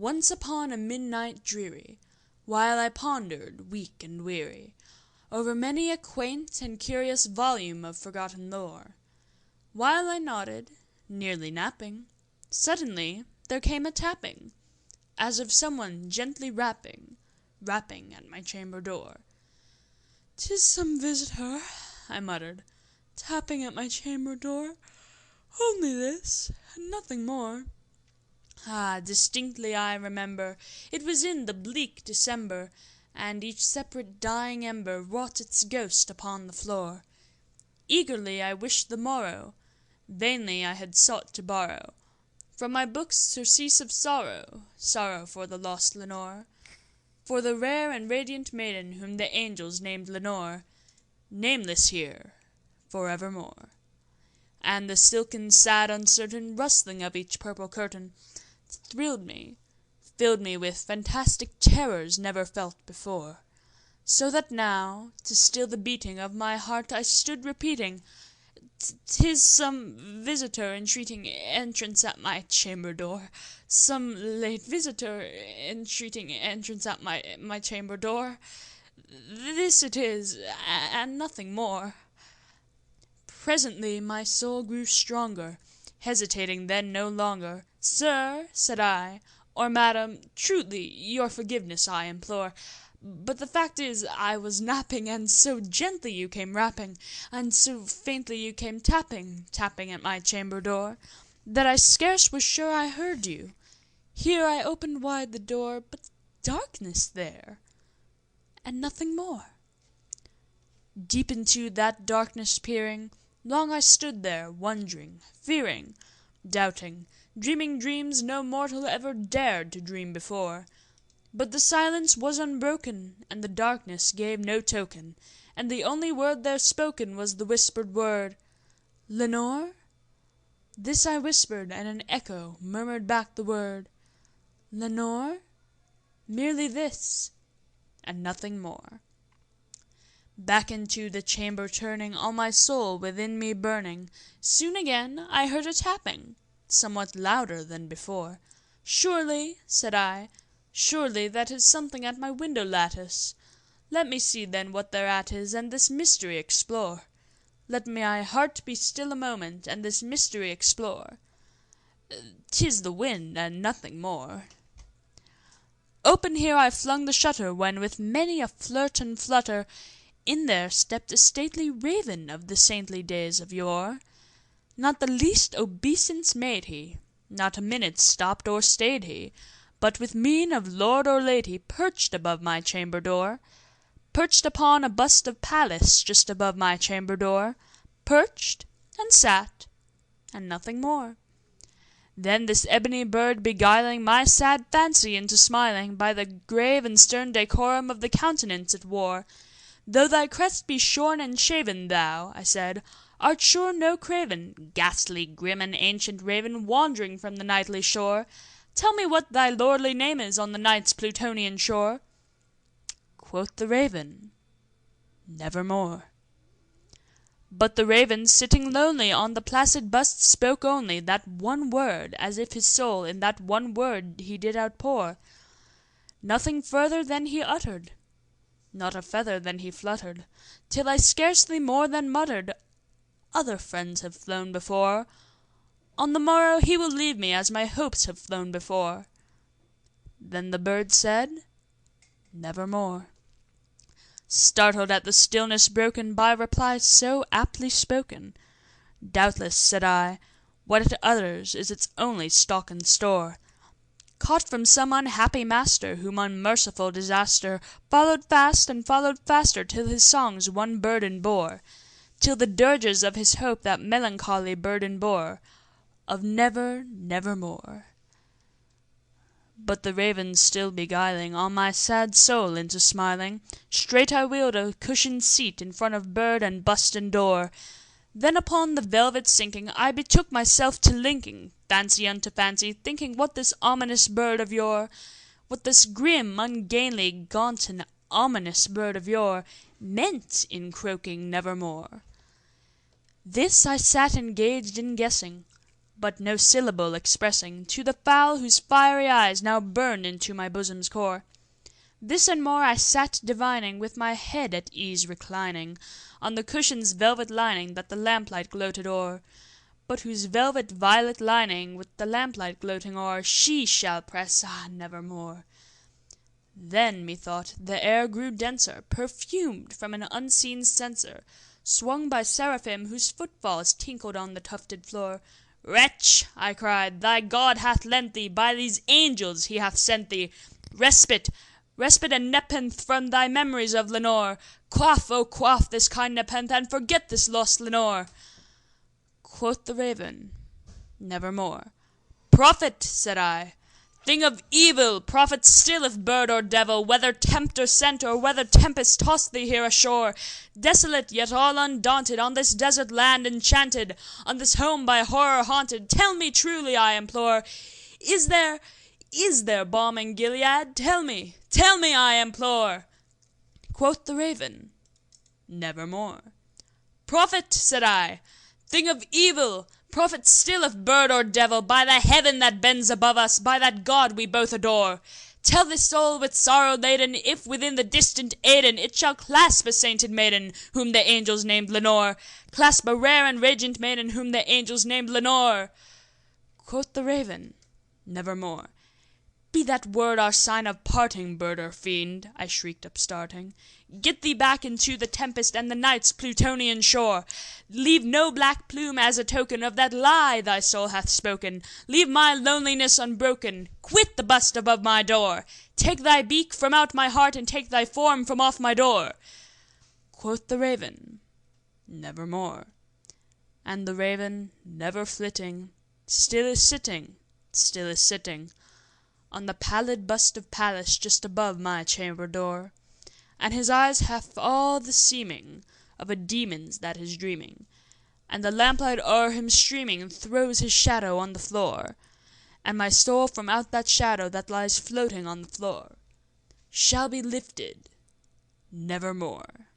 Once upon a midnight dreary, while I pondered, weak and weary, over many a quaint and curious volume of forgotten lore, while I nodded, nearly napping, suddenly there came a tapping, as of someone gently rapping at my chamber door. "'Tis some visitor," I muttered, "tapping at my chamber door. Only this, and nothing more." Ah, distinctly I remember, it was in the bleak December, and each separate dying ember wrought its ghost upon the floor. Eagerly I wished the morrow, vainly I had sought to borrow from my books surcease of sorrow, sorrow for the lost Lenore, for the rare and radiant maiden whom the angels named Lenore, nameless here forevermore. And the silken, sad, uncertain rustling of each purple curtain thrilled me, filled me with fantastic terrors never felt before, so that now, to still the beating of my heart, I stood repeating, "'Tis some visitor entreating entrance at my chamber door, some late visitor entreating entrance at my chamber door. This it is, and nothing more." Presently my soul grew stronger, hesitating then no longer. "Sir," said I, "or madam, truly your forgiveness I implore, but the fact is I was napping, and so gently you came rapping, and so faintly you came tapping at my chamber door, that I scarce was sure I heard you. Here I opened wide the door, but darkness there, and nothing more." Deep into that darkness peering, long I stood there, wondering, fearing, doubting, dreaming dreams no mortal ever dared to dream before. But the silence was unbroken, and the darkness gave no token, and the only word there spoken was the whispered word, "Lenore?" This I whispered, and an echo murmured back the word, "Lenore?" Merely this, and nothing more. Back into the chamber turning, all my soul within me burning, soon again I heard a tapping, somewhat louder than before. "Surely," said I, "surely that is something at my window lattice. Let me see then what thereat is, and this mystery explore. Let my heart be still a moment, and this mystery explore. 'Tis the wind, and nothing more." Open here I flung the shutter, when with many a flirt and flutter, in there stepped a stately raven of the saintly days of yore. Not the least obeisance made he, not a minute stopped or stayed he, but with mien of lord or lady perched above my chamber door, perched upon a bust of Pallas just above my chamber door, perched, and sat, and nothing more. Then this ebony bird beguiling my sad fancy into smiling, by the grave and stern decorum of the countenance it wore, "Though thy crest be shorn and shaven, thou," I said, "art sure no craven, ghastly, grim, and ancient raven, wandering from the nightly shore. Tell me what thy lordly name is on the night's Plutonian shore." Quoth the raven, "Nevermore." But the raven, sitting lonely on the placid bust, spoke only that one word, as if his soul in that one word he did outpour. Nothing further then he uttered, not a feather then he fluttered, till I scarcely more than muttered, "Other friends have flown before. On the morrow he will leave me, as my hopes have flown before." Then the bird said, "Nevermore." Startled at the stillness broken by reply so aptly spoken, "Doubtless," said I, "what it utters is its only stock and store, caught from some unhappy master, whom unmerciful disaster followed fast and followed faster, till his songs one burden bore, till the dirges of his hope that melancholy burden bore, of never, nevermore." But the raven still beguiling all my sad soul into smiling, straight I wheeled a cushioned seat in front of bird and bust and door. Then upon the velvet sinking, I betook myself to linking fancy unto fancy, thinking what this ominous bird of yore, what this grim, ungainly, gaunt, and ominous bird of yore, meant in croaking "Nevermore." This I sat engaged in guessing, but no syllable expressing, to the fowl whose fiery eyes now burned into my bosom's core. This and more I sat divining, with my head at ease reclining on the cushion's velvet lining that the lamplight gloated o'er, but whose velvet violet lining, with the lamplight gloating o'er, she shall press, nevermore. Then, methought, the air grew denser, perfumed from an unseen censer, swung by seraphim whose footfalls tinkled on the tufted floor. "Wretch," I cried, "thy God hath lent thee, by these angels he hath sent thee, respite and nepenthe from thy memories of Lenore. Quaff, oh quaff this kind nepenthe, and forget this lost Lenore." Quoth the raven, "Nevermore." "Prophet," said I, "thing of evil, prophet still, if bird or devil, whether tempter sent, or whether tempest tossed thee here ashore, desolate yet all undaunted, on this desert land enchanted, on this home by horror haunted, tell me truly, I implore, is there balm in Gilead? Tell me, I implore." Quoth the raven, "Nevermore." "Prophet," said I, "thing of evil, prophet still, if bird or devil, by the heaven that bends above us, by that God we both adore, tell this soul with sorrow laden, if within the distant Aidenn it shall clasp a sainted maiden, whom the angels named Lenore, clasp a rare and radiant maiden, whom the angels named Lenore." Quoth the raven, "Nevermore." "Be that word our sign of parting, bird or fiend," I shrieked upstarting. "Get thee back into the tempest and the night's Plutonian shore. Leave no black plume as a token of that lie thy soul hath spoken. Leave my loneliness unbroken. Quit the bust above my door. Take thy beak from out my heart, and take thy form from off my door." Quoth the raven, "Nevermore." And the raven, never flitting, still is sitting on the pallid bust of Pallas just above my chamber door, and his eyes have all the seeming of a demon's that is dreaming, and the lamplight o'er him streaming throws his shadow on the floor, and my soul from out that shadow that lies floating on the floor shall be lifted nevermore.